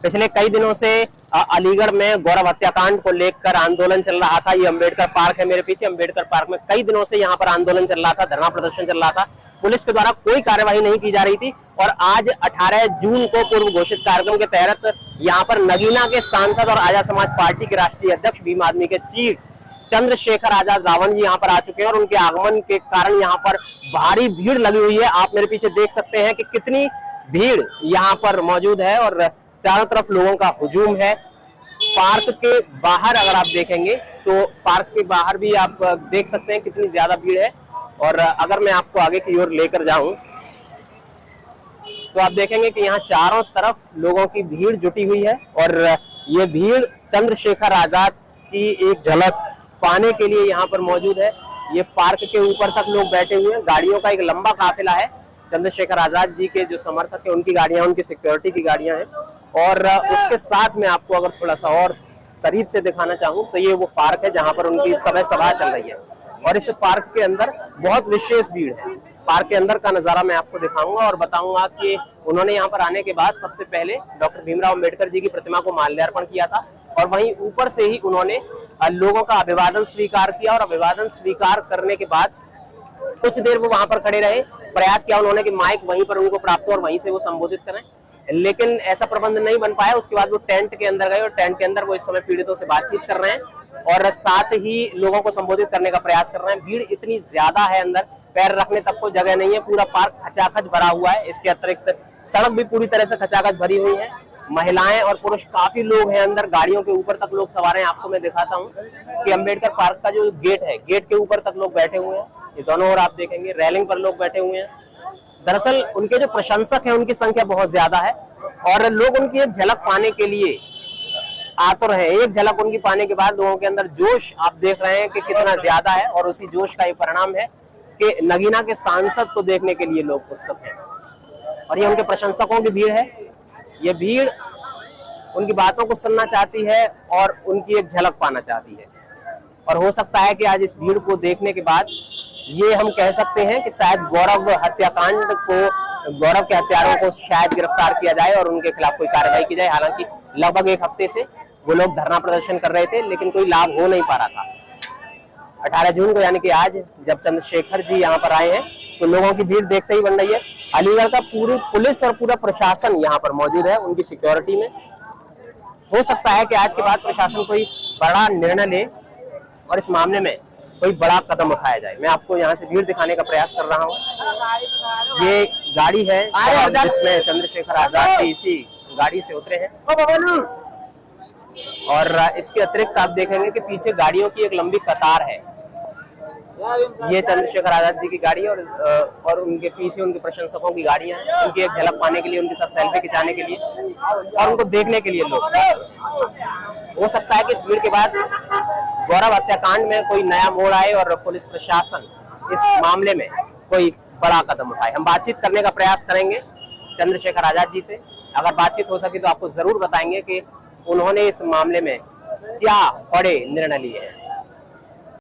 पिछले कई दिनों से अलीगढ़ में गौरव हत्याकांड को लेकर आंदोलन चल रहा था। ये अंबेडकर पार्क है मेरे पीछे। अंबेडकर पार्क में कई दिनों से यहाँ पर आंदोलन चल रहा था, धरना प्रदर्शन चल रहा था। पुलिस के द्वारा कोई कार्यवाही नहीं की जा रही थी और आज 18 जून को पूर्व घोषित कार्यक्रम के तहत यहाँ पर नगीना के सांसद और आजाद समाज पार्टी के राष्ट्रीय अध्यक्ष, भीम आर्मी के चीफ चंद्रशेखर आजाद रावण जी यहाँ पर आ चुके हैं और उनके आगमन के कारण यहाँ पर भारी भीड़ लगी हुई है। आप मेरे पीछे देख सकते हैं कि कितनी भीड़ यहाँ पर मौजूद है और चारों तरफ लोगों का हुजूम है। पार्क के बाहर अगर आप देखेंगे तो पार्क के बाहर भी आप देख सकते हैं कितनी ज्यादा भीड़ है। और अगर मैं आपको आगे की ओर लेकर जाऊं तो आप देखेंगे कि यहाँ चारों तरफ लोगों की भीड़ जुटी हुई है और ये भीड़ चंद्रशेखर आजाद की एक झलक पाने के लिए यहाँ पर मौजूद है। ये पार्क के ऊपर तक लोग बैठे हुए हैं। गाड़ियों का एक लंबा काफिला है। चंद्रशेखर आजाद जी के जो समर्थक है उनकी गाड़ियां, उनकी सिक्योरिटी की गाड़ियां हैं। और उसके साथ में आपको अगर थोड़ा सा और करीब से दिखाना चाहूँ तो ये वो पार्क है जहाँ पर उनकी सभा चल रही है और इस पार्क के अंदर बहुत विशेष भीड़ है। पार्क के अंदर का नजारा मैं आपको दिखाऊंगा और बताऊंगा कि उन्होंने यहाँ पर आने के बाद सबसे पहले डॉक्टर भीमराव अंबेडकर जी की प्रतिमा को माल्यार्पण किया था और वहीं ऊपर से ही उन्होंने लोगों का अभिवादन स्वीकार किया और अभिवादन स्वीकार करने के बाद कुछ देर वो वहां पर खड़े रहे। प्रयास किया उन्होंने कि माइक वहीं पर उनको प्राप्त हो और वहीं से वो संबोधित करें, लेकिन ऐसा प्रबंध नहीं बन पाया। उसके बाद वो टेंट के अंदर गए और टेंट के अंदर वो इस समय पीड़ितों से बातचीत कर रहे हैं और साथ ही लोगों को संबोधित करने का प्रयास कर रहे हैं। भीड़ इतनी ज्यादा है, अंदर पैर रखने तक को जगह नहीं है। पूरा पार्क खचाखच भरा हुआ है। इसके अतिरिक्त सड़क भी पूरी तरह से खचाखच भरी हुई है। महिलाएं और पुरुष काफी लोग हैं अंदर, गाड़ियों के ऊपर तक लोग सवार हैं। आपको मैं दिखाता हूँ कि अंबेडकर पार्क का जो गेट है, गेट के ऊपर तक लोग बैठे हुए हैं। ये दोनों ओर आप देखेंगे रेलिंग पर लोग बैठे हुए हैं। दरअसल उनके जो प्रशंसक हैं उनकी संख्या बहुत ज्यादा है और लोग उनकी एक झलक पाने के लिए आतुर हैं। एक झलक उनकी पाने के बाद लोगों के अंदर जोश आप देख रहे हैं कि कितना ज्यादा है और उसी जोश का ये परिणाम है कि नगीना के सांसद को देखने के लिए लोग उत्सुक हैं और ये उनके प्रशंसकों की भीड़ है। ये भीड़ उनकी बातों को सुनना चाहती है और उनकी एक झलक पाना चाहती है और हो सकता है कि आज इस भीड़ को देखने के बाद ये हम कह सकते हैं कि शायद गौरव हत्याकांड को, गौरव के हत्यारों को शायद गिरफ्तार किया जाए और उनके खिलाफ कोई कार्रवाई की जाए। हालांकि लगभग एक हफ्ते से वो लोग धरना प्रदर्शन कर रहे थे लेकिन कोई लाभ हो नहीं पा रहा था। 18 जून को यानी कि आज जब चंद्रशेखर जी यहाँ पर आए हैं तो लोगों की भीड़ देखते ही बन रही है। अलीगढ़ का पूरी पुलिस और पूरा प्रशासन यहाँ पर मौजूद है उनकी सिक्योरिटी में। हो सकता है कि आज के बाद प्रशासन कोई बड़ा निर्णय ले और इस मामले में कोई बड़ा कदम उठाया जाए। मैं आपको यहाँ से भीड़ दिखाने का प्रयास कर रहा हूँ। ये गाड़ी है जिसमें चंद्रशेखर आजाद जी इसी गाड़ी से उतरे हैं और इसके अतिरिक्त आप देखेंगे कि पीछे गाड़ियों की एक लंबी कतार है। ये चंद्रशेखर आजाद जी की गाड़ी और उनके पीछे उनके प्रशंसकों की गाड़ियां हैं। उनकी एक झलक पाने के लिए, उनके साथ सेल्फी खिंचाने के लिए और उनको देखने के लिए लोग। हो सकता है कि इस भीड़ के बाद गौरव हत्याकांड में कोई नया मोड़ आए और पुलिस प्रशासन इस मामले में कोई बड़ा कदम उठाए। हम बातचीत करने का प्रयास करेंगे चंद्रशेखर आजाद जी से। अगर बातचीत हो सके तो आपको जरूर बताएंगे कि उन्होंने इस मामले में क्या बड़े निर्णय लिए हैं।